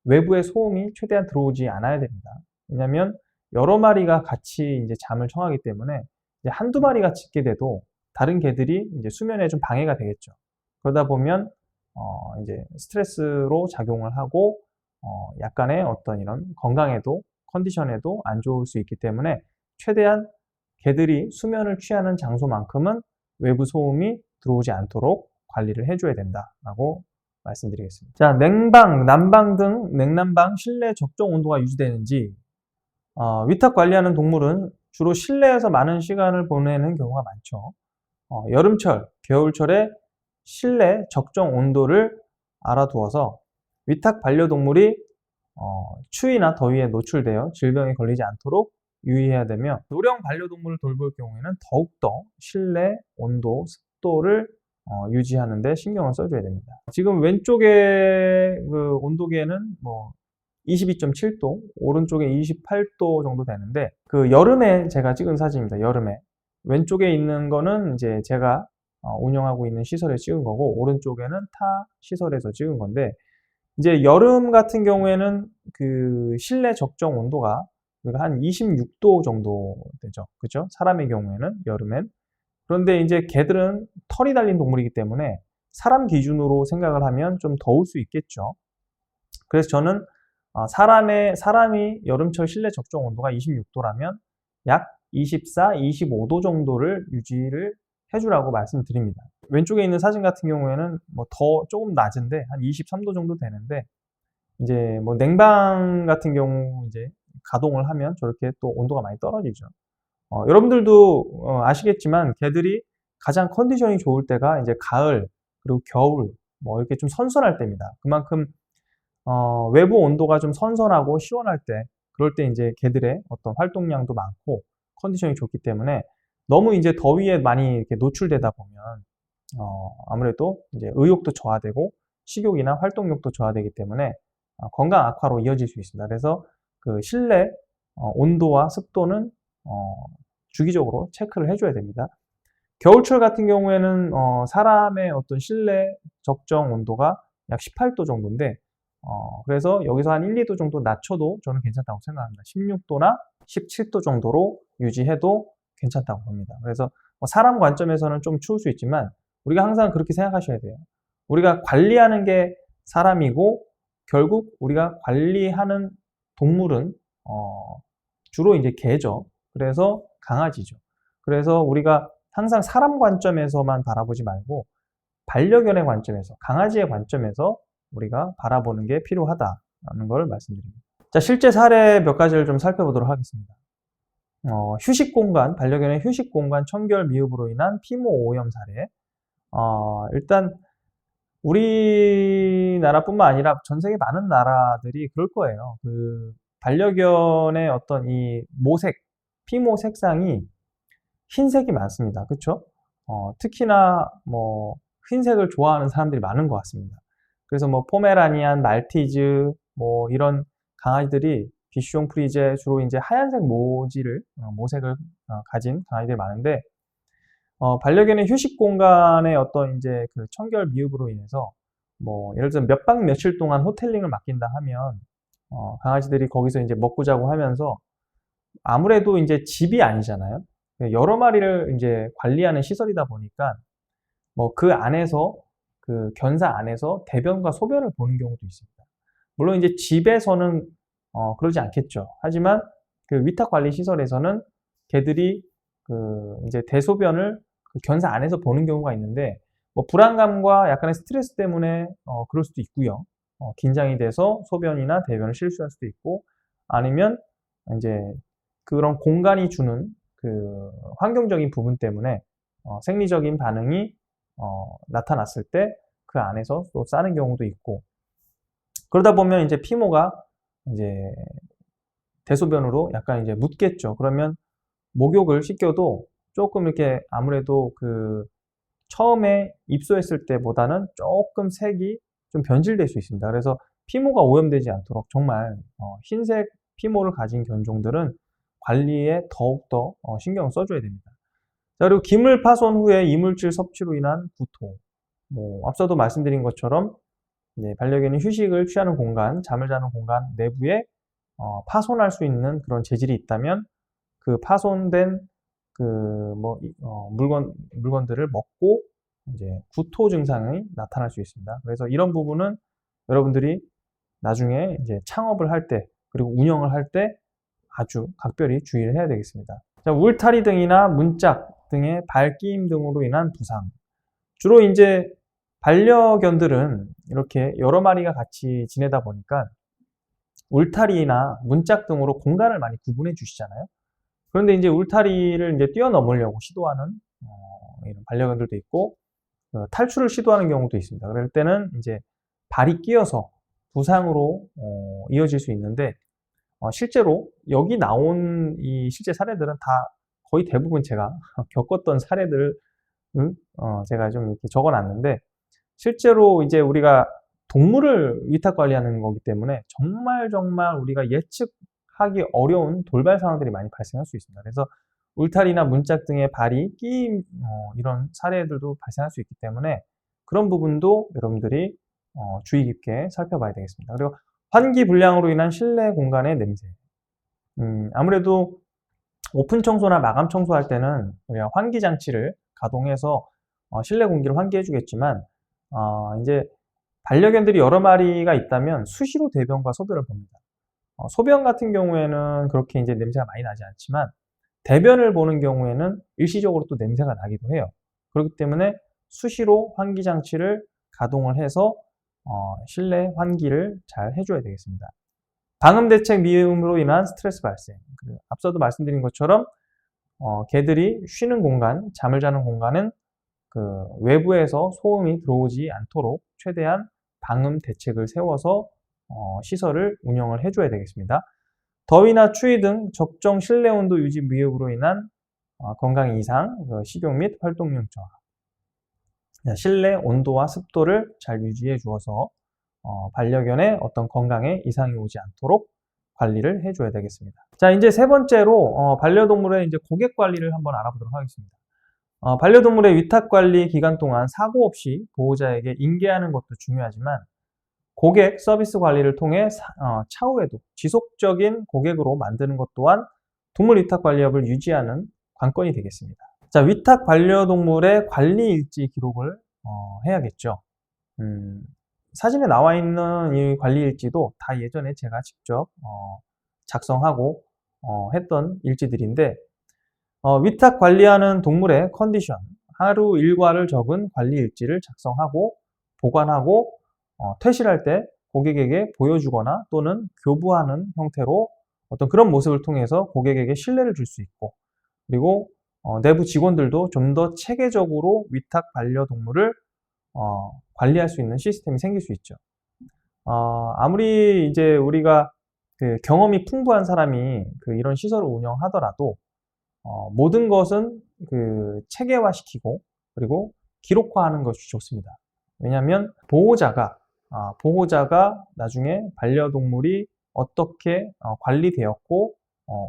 외부의 소음이 최대한 들어오지 않아야 됩니다. 왜냐하면 여러 마리가 같이 이제 잠을 청하기 때문에 이제 한두 마리가 짖게 돼도 다른 개들이 이제 수면에 좀 방해가 되겠죠. 그러다 보면 이제 스트레스로 작용을 하고 약간의 어떤 이런 건강에도 컨디션에도 안 좋을 수 있기 때문에 최대한 개들이 수면을 취하는 장소만큼은 외부 소음이 들어오지 않도록 관리를 해줘야 된다라고 말씀드리겠습니다. 자, 냉방, 난방 등 냉난방 실내 적정 온도가 유지되는지. 위탁 관리하는 동물은 주로 실내에서 많은 시간을 보내는 경우가 많죠. 여름철, 겨울철에 실내 적정 온도를 알아두어서 위탁 반려동물이 추위나 더위에 노출되어 질병에 걸리지 않도록 유의해야 되며, 노령 반려동물을 돌볼 경우에는 더욱더 실내 온도, 습도를 유지하는 데 신경을 써줘야 됩니다. 지금 왼쪽에 그 온도계는 뭐 22.7도, 오른쪽에 28도 정도 되는데, 그 여름에 제가 찍은 사진입니다. 여름에. 왼쪽에 있는 거는 이제 제가 운영하고 있는 시설에 찍은 거고, 오른쪽에는 타 시설에서 찍은 건데, 이제 여름 같은 경우에는 그 실내 적정 온도가 한 26도 정도 되죠. 그죠? 사람의 경우에는 여름엔. 그런데 이제 개들은 털이 달린 동물이기 때문에 사람 기준으로 생각을 하면 좀 더울 수 있겠죠. 그래서 저는 사람이 여름철 실내 적정 온도가 26도라면 약 24, 25도 정도를 유지를 해주라고 말씀드립니다. 왼쪽에 있는 사진 같은 경우에는 뭐 더 조금 낮은데 한 23도 정도 되는데, 이제 뭐 냉방 같은 경우 이제 가동을 하면 저렇게 또 온도가 많이 떨어지죠. 여러분들도 아시겠지만 개들이 가장 컨디션이 좋을 때가 이제 가을 그리고 겨울 뭐 이렇게 좀 선선할 때입니다. 그만큼 외부 온도가 좀 선선하고 시원할 때, 그럴 때 이제 개들의 어떤 활동량도 많고 컨디션이 좋기 때문에 너무 이제 더위에 많이 이렇게 노출되다 보면 아무래도 이제 의욕도 저하되고 식욕이나 활동력도 저하되기 때문에 건강 악화로 이어질 수 있습니다. 그래서 그 실내 온도와 습도는 주기적으로 체크를 해줘야 됩니다. 겨울철 같은 경우에는 사람의 어떤 실내 적정 온도가 약 18도 정도인데 그래서 여기서 한 1, 2도 정도 낮춰도 저는 괜찮다고 생각합니다. 16도나 17도 정도로 유지해도 괜찮다고 봅니다. 그래서 사람 관점에서는 좀 추울 수 있지만 우리가 항상 그렇게 생각하셔야 돼요. 우리가 관리하는 게 사람이고 결국 우리가 관리하는 동물은 주로 이제 개죠. 그래서 강아지죠. 그래서 우리가 항상 사람 관점에서만 바라보지 말고 반려견의 관점에서, 강아지의 관점에서 우리가 바라보는 게 필요하다는 걸 말씀드립니다. 자, 실제 사례 몇 가지를 좀 살펴보도록 하겠습니다. 휴식 공간, 반려견의 휴식 공간 청결 미흡으로 인한 피모 오염 사례. 일단 우리나라뿐만 아니라 전 세계 많은 나라들이 그럴 거예요. 그 반려견의 어떤 이 모색, 피모 색상이 흰색이 많습니다. 그렇죠? 특히나 뭐 흰색을 좋아하는 사람들이 많은 것 같습니다. 그래서 뭐 포메라니안, 말티즈 뭐 이런 강아지들이 비숑 프리제 주로 이제 하얀색 모색을 가진 강아지들이 많은데 반려견의 휴식 공간의 어떤 이제 그 청결 미흡으로 인해서 뭐 예를 들어 몇 박 며칠 동안 호텔링을 맡긴다 하면 강아지들이 거기서 이제 먹고 자고 하면서 아무래도 이제 집이 아니잖아요. 여러 마리를 이제 관리하는 시설이다 보니까 뭐 그 안에서 그 견사 안에서 대변과 소변을 보는 경우도 있습니다. 물론 이제 집에서는 그러지 않겠죠. 하지만 그 위탁 관리 시설에서는 개들이 그 이제 대소변을 그 견사 안에서 보는 경우가 있는데 뭐 불안감과 약간의 스트레스 때문에 그럴 수도 있고요. 긴장이 돼서 소변이나 대변을 실수할 수도 있고 아니면 이제 그런 공간이 주는 그 환경적인 부분 때문에 생리적인 반응이 나타났을 때 그 안에서 또 싸는 경우도 있고 그러다 보면 이제 피모가 이제 대소변으로 약간 이제 묻겠죠. 그러면 목욕을 시켜도 조금 이렇게 아무래도 그 처음에 입소했을 때보다는 조금 색이 좀 변질될 수 있습니다. 그래서 피모가 오염되지 않도록 정말 흰색 피모를 가진 견종들은 관리에 더욱더 신경을 써줘야 됩니다. 자, 그리고 기물 파손 후에 이물질 섭취로 인한 구토. 뭐 앞서도 말씀드린 것처럼 이제 반려견이 휴식을 취하는 공간, 잠을 자는 공간 내부에 파손할 수 있는 그런 재질이 있다면 그 파손된 그 물건들을 먹고 이제 구토 증상이 나타날 수 있습니다. 그래서 이런 부분은 여러분들이 나중에 이제 창업을 할 때 그리고 운영을 할 때 아주 각별히 주의를 해야 되겠습니다. 자, 울타리 등이나 문짝 등의 발기임 등으로 인한 부상. 주로 이제 반려견들은 이렇게 여러 마리가 같이 지내다 보니까 울타리나 문짝 등으로 공간을 많이 구분해 주시잖아요. 그런데 이제 울타리를 이제 뛰어넘으려고 시도하는 이런 반려견들도 있고 탈출을 시도하는 경우도 있습니다. 그럴 때는 이제 발이 끼어서 부상으로 이어질 수 있는데 실제로 여기 나온 이 실제 사례들은 다 거의 대부분 제가 겪었던 사례들을 제가 좀 이렇게 적어놨는데 실제로 이제 우리가 동물을 위탁 관리하는 거기 때문에 정말 우리가 예측하기 어려운 돌발 상황들이 많이 발생할 수 있습니다. 그래서 울타리나 문짝 등의 발이 끼임 이런 사례들도 발생할 수 있기 때문에 그런 부분도 여러분들이 주의 깊게 살펴봐야 되겠습니다. 그리고 환기 불량으로 인한 실내 공간의 냄새. 아무래도 오픈 청소나 마감 청소할 때는 우리가 환기 장치를 가동해서 실내 공기를 환기해 주겠지만 이제 반려견들이 여러 마리가 있다면 수시로 대변과 소변을 봅니다. 소변 같은 경우에는 그렇게 이제 냄새가 많이 나지 않지만 대변을 보는 경우에는 일시적으로 또 냄새가 나기도 해요. 그렇기 때문에 수시로 환기 장치를 가동을 해서 실내 환기를 잘 해줘야 되겠습니다. 방음 대책 미흡으로 인한 스트레스 발생. 앞서도 말씀드린 것처럼 개들이 쉬는 공간, 잠을 자는 공간은 그 외부에서 소음이 들어오지 않도록 최대한 방음 대책을 세워서 시설을 운영을 해줘야 되겠습니다. 더위나 추위 등 적정 실내 온도 유지 미흡으로 인한 건강 이상, 식욕 및 활동량 저하. 실내 온도와 습도를 잘 유지해 주어서 반려견의 어떤 건강에 이상이 오지 않도록 관리를 해줘야 되겠습니다. 자, 이제 세 번째로 반려동물의 이제 고객 관리를 한번 알아보도록 하겠습니다. 반려동물의 위탁 관리 기간 동안 사고 없이 보호자에게 인계하는 것도 중요하지만 고객 서비스 관리를 통해 차후에도 지속적인 고객으로 만드는 것 또한 동물 위탁 관리업을 유지하는 관건이 되겠습니다. 자, 위탁 반려동물의 관리 일지 기록을 해야겠죠. 사진에 나와 있는 이 관리 일지도 다 예전에 제가 직접 작성하고 했던 일지들인데 위탁 관리하는 동물의 컨디션, 하루 일과를 적은 관리 일지를 작성하고 보관하고 퇴실할 때 고객에게 보여주거나 또는 교부하는 형태로 어떤 그런 모습을 통해서 고객에게 신뢰를 줄 수 있고 그리고 내부 직원들도 좀 더 체계적으로 위탁 반려동물을 관리할 수 있는 시스템이 생길 수 있죠. 아무리 이제 우리가 그 경험이 풍부한 사람이 이런 시설을 운영하더라도 모든 것은 체계화시키고 그리고 기록화하는 것이 좋습니다. 왜냐하면 보호자가 나중에 반려동물이 어떻게 관리되었고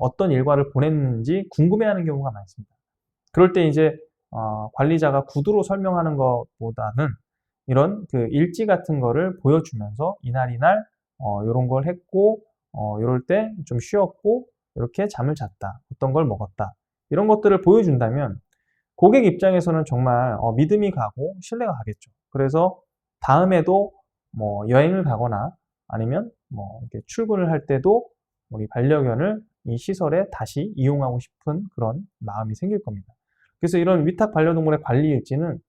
어떤 일과를 보냈는지 궁금해하는 경우가 많습니다. 그럴 때 이제 관리자가 구두로 설명하는 것보다는 이런 일지 같은 거를 보여주면서 이날 이런 걸 했고 이럴 때 좀 쉬었고 이렇게 잠을 잤다 어떤 걸 먹었다 이런 것들을 보여준다면 고객 입장에서는 정말 믿음이 가고 신뢰가 가겠죠. 그래서 다음에도 뭐 여행을 가거나 아니면 뭐 이렇게 출근을 할 때도 우리 반려견을 이 시설에 다시 이용하고 싶은 그런 마음이 생길 겁니다. 그래서 이런 위탁 반려동물의 관리 일지는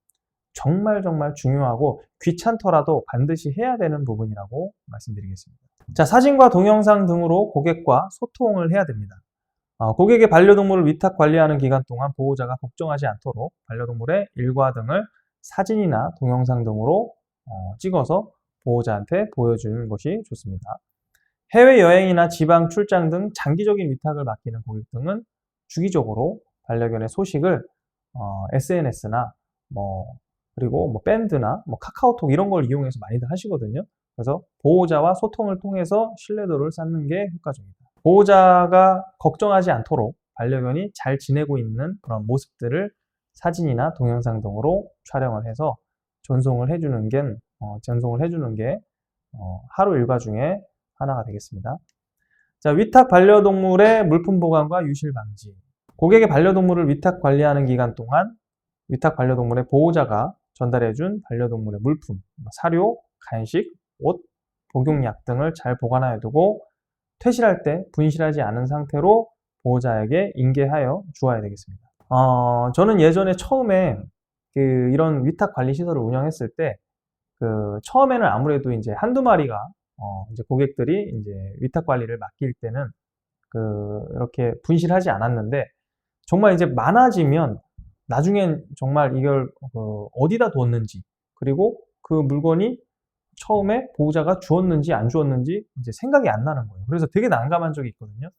정말 중요하고 귀찮더라도 반드시 해야 되는 부분이라고 말씀드리겠습니다. 자, 사진과 동영상 등으로 고객과 소통을 해야 됩니다. 고객의 반려동물을 위탁 관리하는 기간 동안 보호자가 걱정하지 않도록 반려동물의 일과 등을 사진이나 동영상 등으로 찍어서 보호자한테 보여주는 것이 좋습니다. 해외여행이나 지방 출장 등 장기적인 위탁을 맡기는 고객 등은 주기적으로 반려견의 소식을 SNS나 그리고 밴드나 카카오톡 이런 걸 이용해서 많이들 하시거든요. 그래서 보호자와 소통을 통해서 신뢰도를 쌓는 게 효과적입니다. 보호자가 걱정하지 않도록 반려견이 잘 지내고 있는 그런 모습들을 사진이나 동영상 등으로 촬영을 해서 전송을 해주는 게 하루 일과 중에 하나가 되겠습니다. 자, 위탁 반려동물의 물품 보관과 유실 방지. 고객의 반려동물을 위탁 관리하는 기간 동안 위탁 반려동물의 보호자가 전달해준 반려동물의 물품, 사료, 간식, 옷, 복용약 등을 잘 보관하여 두고 퇴실할 때 분실하지 않은 상태로 보호자에게 인계하여 주어야 되겠습니다. 저는 예전에 처음에 이런 위탁 관리 시설을 운영했을 때 처음에는 아무래도 이제 한두 마리가 이제 고객들이 이제 위탁 관리를 맡길 때는 이렇게 분실하지 않았는데 정말 이제 많아지면 나중엔 정말 이걸 어디다 뒀는지 그리고 그 물건이 처음에 보호자가 주었는지 안 주었는지 이제 생각이 안 나는 거예요. 그래서 되게 난감한 적이 있거든요.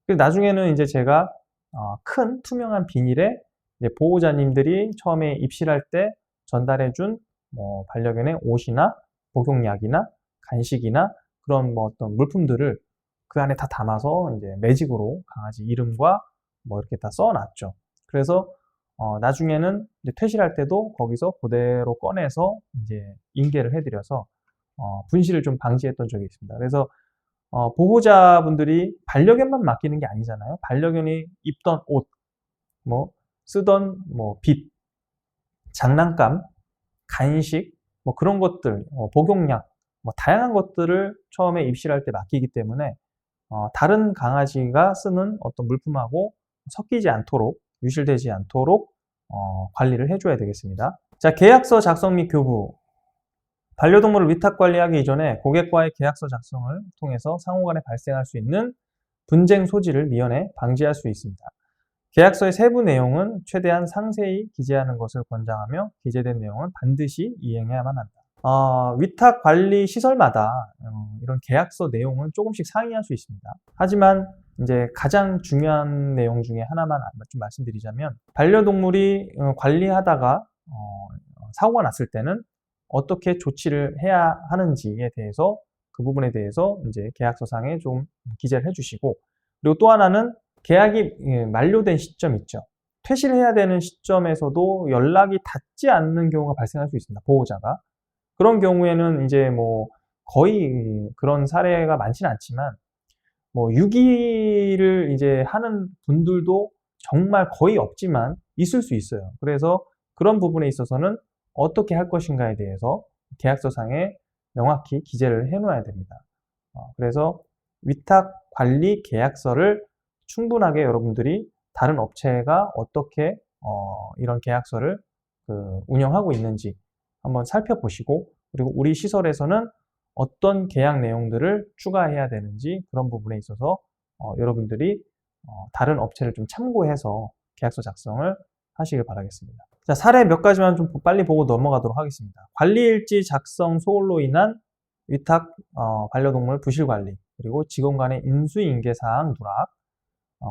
그래서 나중에는 이제 제가 큰 투명한 비닐에 이제 보호자님들이 처음에 입실할 때 전달해준 반려견의 옷이나 복용약이나 간식이나 그런 어떤 물품들을 그 안에 다 담아서 이제 매직으로 강아지 이름과 이렇게 다 써놨죠. 그래서 나중에는 이제 퇴실할 때도 거기서 그대로 꺼내서 이제 인계를 해드려서 분실을 좀 방지했던 적이 있습니다. 그래서 보호자분들이 반려견만 맡기는 게 아니잖아요. 반려견이 입던 옷, 쓰던 빗, 장난감, 간식, 그런 것들, 복용약, 다양한 것들을 처음에 입실할 때 맡기기 때문에 다른 강아지가 쓰는 어떤 물품하고 섞이지 않도록, 유실되지 않도록 관리를 해줘야 되겠습니다. 자, 계약서 작성 및 교부. 반려동물을 위탁 관리하기 이전에 고객과의 계약서 작성을 통해서 상호간에 발생할 수 있는 분쟁 소지를 미연에 방지할 수 있습니다. 계약서의 세부 내용은 최대한 상세히 기재하는 것을 권장하며 기재된 내용은 반드시 이행해야만 한다. 위탁 관리 시설마다 이런 계약서 내용은 조금씩 상이할 수 있습니다. 하지만 이제 가장 중요한 내용 중에 하나만 좀 말씀드리자면, 반려동물이 관리하다가 사고가 났을 때는 어떻게 조치를 해야 하는지에 대해서, 그 부분에 대해서 이제 계약서상에 좀 기재를 해주시고, 그리고 또 하나는 계약이 만료된 시점 있죠. 퇴실해야 되는 시점에서도 연락이 닿지 않는 경우가 발생할 수 있습니다. 보호자가. 그런 경우에는 이제 뭐 거의 그런 사례가 많지는 않지만, 뭐 유기를 이제 하는 분들도 정말 거의 없지만 있을 수 있어요. 그래서 그런 부분에 있어서는 어떻게 할 것인가에 대해서 계약서상에 명확히 기재를 해 놓아야 됩니다. 그래서 위탁 관리 계약서를 충분하게 여러분들이 다른 업체가 어떻게 이런 계약서를 운영하고 있는지 한번 살펴보시고, 그리고 우리 시설에서는 어떤 계약 내용들을 추가해야 되는지, 그런 부분에 있어서 여러분들이 다른 업체를 좀 참고해서 계약서 작성을 하시길 바라겠습니다. 자, 사례 몇 가지만 좀 빨리 보고 넘어가도록 하겠습니다. 관리일지 작성 소홀로 인한 위탁 반려동물 부실관리, 그리고 직원 간의 인수인계사항 누락.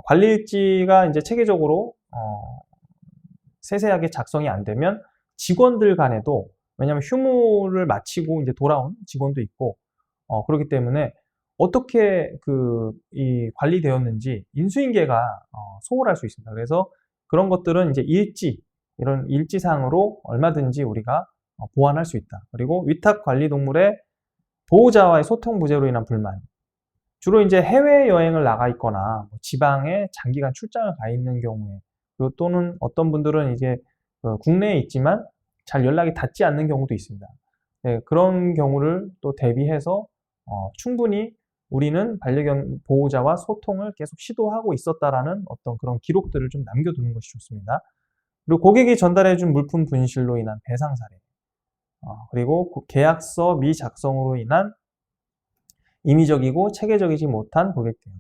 관리일지가 이제 체계적으로 세세하게 작성이 안 되면 직원들 간에도, 왜냐하면 휴무를 마치고 이제 돌아온 직원도 있고, 그렇기 때문에 어떻게 이 관리되었는지 인수인계가 소홀할 수 있습니다. 그래서 그런 것들은 이제 이런 일지상으로 얼마든지 우리가 보완할 수 있다. 그리고 위탁 관리 동물의 보호자와의 소통 부재로 인한 불만. 주로 이제 해외여행을 나가 있거나 지방에 장기간 출장을 가 있는 경우에, 그리고 또는 어떤 분들은 이제 국내에 있지만 잘 연락이 닿지 않는 경우도 있습니다. 네, 그런 경우를 또 대비해서 충분히 우리는 반려견 보호자와 소통을 계속 시도하고 있었다라는 어떤 그런 기록들을 좀 남겨두는 것이 좋습니다. 그리고 고객이 전달해준 물품 분실로 인한 배상 사례, 그리고 계약서 미작성으로 인한 임의적이고 체계적이지 못한 고객 대응.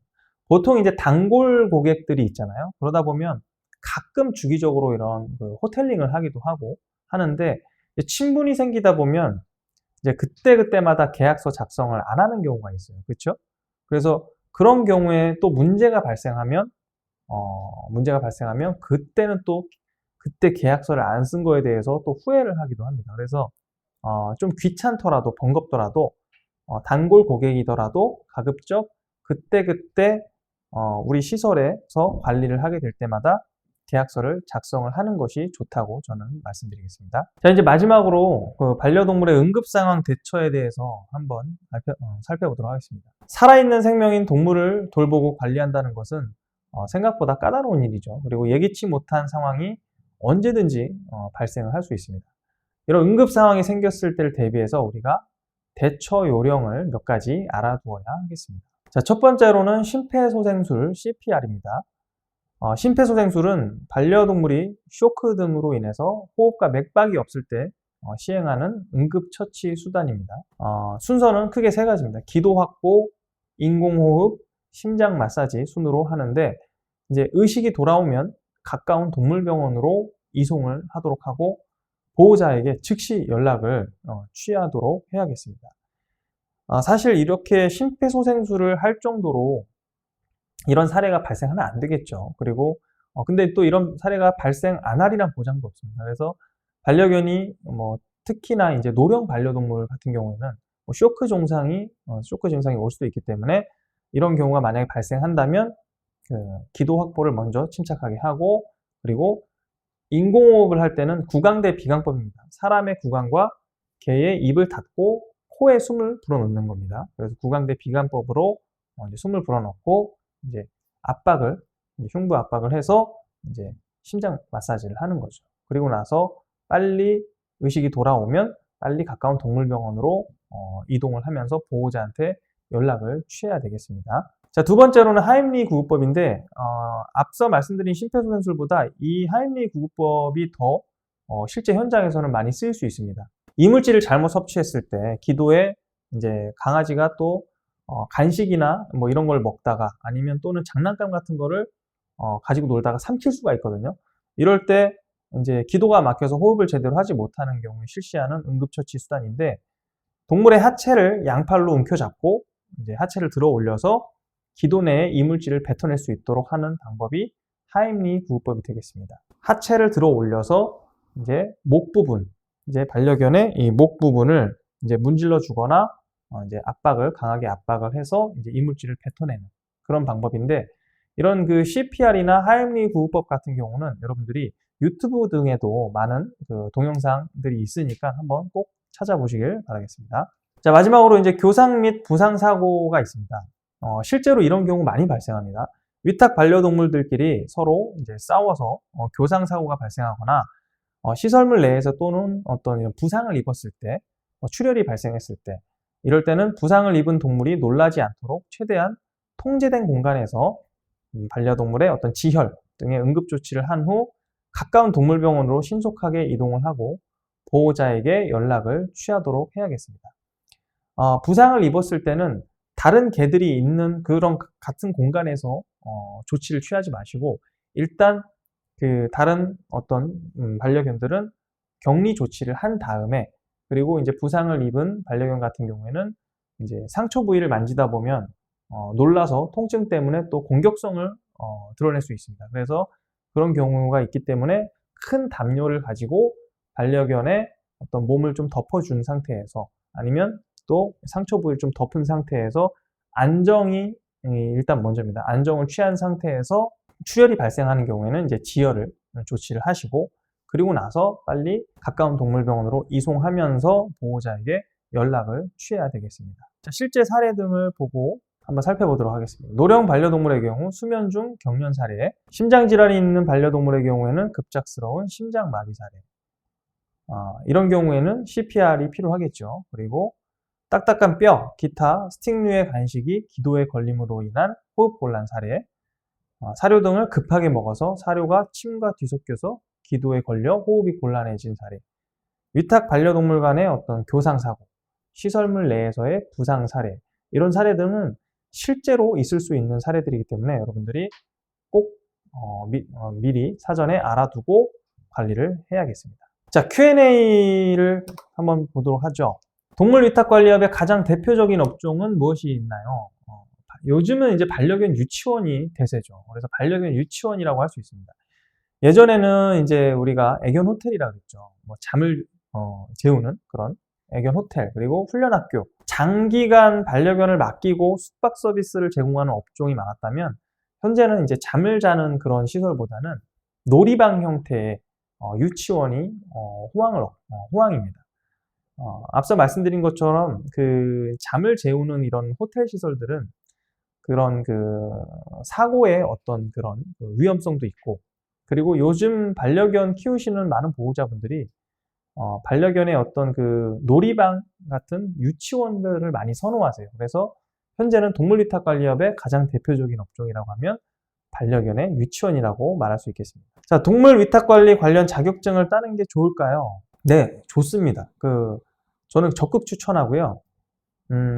보통 이제 단골 고객들이 있잖아요. 그러다 보면 가끔 주기적으로 이런 호텔링을 하기도 하고 하는데, 친분이 생기다 보면 이제 그때그때마다 계약서 작성을 안 하는 경우가 있어요. 그렇죠? 그래서 그런 경우에 또 문제가 발생하면 그때는 또 그때 계약서를 안 쓴 거에 대해서 또 후회를 하기도 합니다. 그래서 좀 귀찮더라도, 번겁더라도, 단골 고객이더라도 가급적 그때그때 우리 시설에서 관리를 하게 될 때마다 계약서를 작성을 하는 것이 좋다고 저는 말씀드리겠습니다. 자, 이제 마지막으로 반려동물의 응급상황 대처에 대해서 한번 살펴보도록 하겠습니다. 살아있는 생명인 동물을 돌보고 관리한다는 것은 생각보다 까다로운 일이죠. 그리고 예기치 못한 상황이 언제든지 발생을 할 수 있습니다. 이런 응급상황이 생겼을 때를 대비해서 우리가 대처 요령을 몇 가지 알아두어야 하겠습니다. 자, 첫 번째로는 심폐소생술 CPR입니다. 심폐소생술은 반려동물이 쇼크 등으로 인해서 호흡과 맥박이 없을 때 시행하는 응급처치 수단입니다. 순서는 크게 세 가지입니다. 기도 확보, 인공호흡, 심장 마사지 순으로 하는데, 이제 의식이 돌아오면 가까운 동물병원으로 이송을 하도록 하고, 보호자에게 즉시 연락을 취하도록 해야겠습니다. 사실 이렇게 심폐소생술을 할 정도로 이런 사례가 발생하면 안 되겠죠. 그리고 근데 또 이런 사례가 발생 안 하리란 보장도 없습니다. 그래서 반려견이 특히나 이제 노령 반려동물 같은 경우에는 쇼크 증상이 올 수도 있기 때문에, 이런 경우가 만약에 발생한다면 기도 확보를 먼저 침착하게 하고, 그리고 인공호흡을 할 때는 구강대 비강법입니다. 사람의 구강과 개의 입을 닫고 코에 숨을 불어넣는 겁니다. 그래서 구강대 비강법으로 이제 숨을 불어넣고 이제 흉부 압박을 해서 이제 심장 마사지를 하는 거죠. 그리고 나서 빨리 의식이 돌아오면 빨리 가까운 동물병원으로 이동을 하면서 보호자한테 연락을 취해야 되겠습니다. 자, 두 번째로는 하임리 구급법인데, 앞서 말씀드린 심폐소생술보다 이 하임리 구급법이 더 실제 현장에서는 많이 쓰일 수 있습니다. 이물질을 잘못 섭취했을 때 기도에 이제 강아지가 또 간식이나 뭐 이런 걸 먹다가, 아니면 또는 장난감 같은 거를 가지고 놀다가 삼킬 수가 있거든요. 이럴 때 이제 기도가 막혀서 호흡을 제대로 하지 못하는 경우에 실시하는 응급처치 수단인데, 동물의 하체를 양팔로 움켜잡고 이제 하체를 들어 올려서 기도 내에 이물질을 뱉어낼 수 있도록 하는 방법이 하임리 구급법이 되겠습니다. 하체를 들어 올려서 이제 목 부분, 이제 반려견의 이 목 부분을 이제 문질러 주거나 이제 강하게 압박을 해서 이제 이물질을 뱉어내는 그런 방법인데, 이런 그 CPR이나 하임리 구급법 같은 경우는 여러분들이 유튜브 등에도 많은 그 동영상들이 있으니까 한번 꼭 찾아보시길 바라겠습니다. 자, 마지막으로 이제 교상 및 부상 사고가 있습니다. 실제로 이런 경우 많이 발생합니다. 위탁 반려동물들끼리 서로 이제 싸워서 교상 사고가 발생하거나 시설물 내에서 또는 어떤 이런 부상을 입었을 때, 출혈이 발생했을 때, 이럴 때는 부상을 입은 동물이 놀라지 않도록 최대한 통제된 공간에서 반려동물의 어떤 지혈 등의 응급조치를 한 후 가까운 동물병원으로 신속하게 이동을 하고 보호자에게 연락을 취하도록 해야겠습니다. 부상을 입었을 때는 다른 개들이 있는 그런 같은 공간에서 조치를 취하지 마시고, 일단 그 다른 어떤 반려견들은 격리 조치를 한 다음에, 그리고 이제 부상을 입은 반려견 같은 경우에는 이제 상처 부위를 만지다 보면 놀라서 통증 때문에 또 공격성을 드러낼 수 있습니다. 그래서 그런 경우가 있기 때문에 큰 담요를 가지고 반려견의 어떤 몸을 좀 덮어준 상태에서, 아니면 또 상처 부위를 좀 덮은 상태에서 안정이 일단 먼저입니다. 안정을 취한 상태에서 출혈이 발생하는 경우에는 이제 지혈을 조치를 하시고, 그리고 나서 빨리 가까운 동물병원으로 이송하면서 보호자에게 연락을 취해야 되겠습니다. 자, 실제 사례 등을 보고 한번 살펴보도록 하겠습니다. 노령 반려동물의 경우 수면 중 경련 사례, 심장질환이 있는 반려동물의 경우에는 급작스러운 심장마비 사례, 이런 경우에는 CPR이 필요하겠죠. 그리고 딱딱한 뼈, 기타 스틱류의 간식이 기도에 걸림으로 인한 호흡곤란 사례, 사료 등을 급하게 먹어서 사료가 침과 뒤섞여서 기도에 걸려 호흡이 곤란해진 사례, 위탁 반려동물 간의 어떤 교상사고, 시설물 내에서의 부상 사례, 이런 사례 등은 실제로 있을 수 있는 사례들이기 때문에 여러분들이 꼭 미리 사전에 알아두고 관리를 해야겠습니다. 자, Q&A를 한번 보도록 하죠. 동물위탁관리업의 가장 대표적인 업종은 무엇이 있나요? 요즘은 이제 반려견 유치원이 대세죠. 그래서 반려견 유치원이라고 할 수 있습니다. 예전에는 이제 우리가 애견 호텔이라고 그랬죠. 뭐 잠을 재우는 그런 애견 호텔, 그리고 훈련학교, 장기간 반려견을 맡기고 숙박 서비스를 제공하는 업종이 많았다면, 현재는 이제 잠을 자는 그런 시설보다는 놀이방 형태의 유치원이 호황입니다. 앞서 말씀드린 것처럼 그 잠을 재우는 이런 호텔 시설들은 그런 그 사고의 어떤 그런 위험성도 있고, 그리고 요즘 반려견 키우시는 많은 보호자분들이 반려견의 어떤 그 놀이방 같은 유치원들을 많이 선호하세요. 그래서 현재는 동물위탁관리업의 가장 대표적인 업종이라고 하면 반려견의 유치원이라고 말할 수 있겠습니다. 자, 동물위탁관리 관련 자격증을 따는 게 좋을까요? 네, 좋습니다. 저는 적극 추천하고요.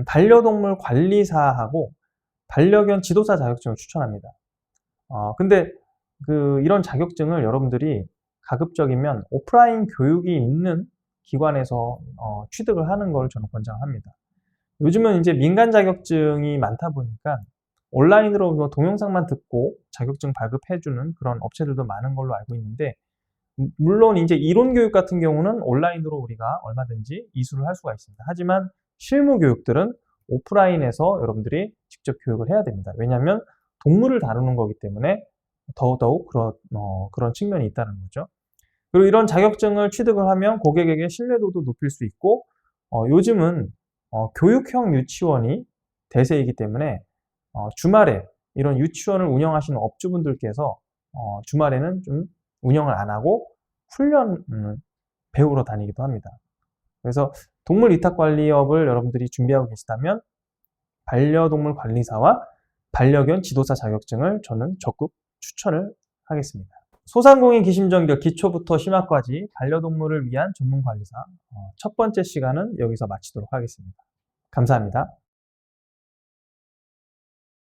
반려동물 관리사하고 반려견 지도사 자격증을 추천합니다. 근데 이런 자격증을 여러분들이 가급적이면 오프라인 교육이 있는 기관에서 취득을 하는 걸 저는 권장합니다. 요즘은 이제 민간 자격증이 많다 보니까 온라인으로 동영상만 듣고 자격증 발급해주는 그런 업체들도 많은 걸로 알고 있는데, 물론 이제 이론 교육 같은 경우는 온라인으로 우리가 얼마든지 이수를 할 수가 있습니다. 하지만 실무 교육들은 오프라인에서 여러분들이 직접 교육을 해야 됩니다. 왜냐하면 동물을 다루는 거기 때문에 더더욱 그런 측면이 있다는 거죠. 그리고 이런 자격증을 취득을 하면 고객에게 신뢰도도 높일 수 있고, 요즘은 교육형 유치원이 대세이기 때문에 주말에 이런 유치원을 운영하시는 업주분들께서 주말에는 좀 운영을 안 하고 훈련을 배우러 다니기도 합니다. 그래서 동물 위탁관리업을 여러분들이 준비하고 계시다면 반려동물 관리사와 반려견 지도사 자격증을 저는 적극 추천을 하겠습니다. 소상공인 기심전결 기초부터 심화까지 반려동물을 위한 전문 관리사 첫 번째 시간은 여기서 마치도록 하겠습니다. 감사합니다.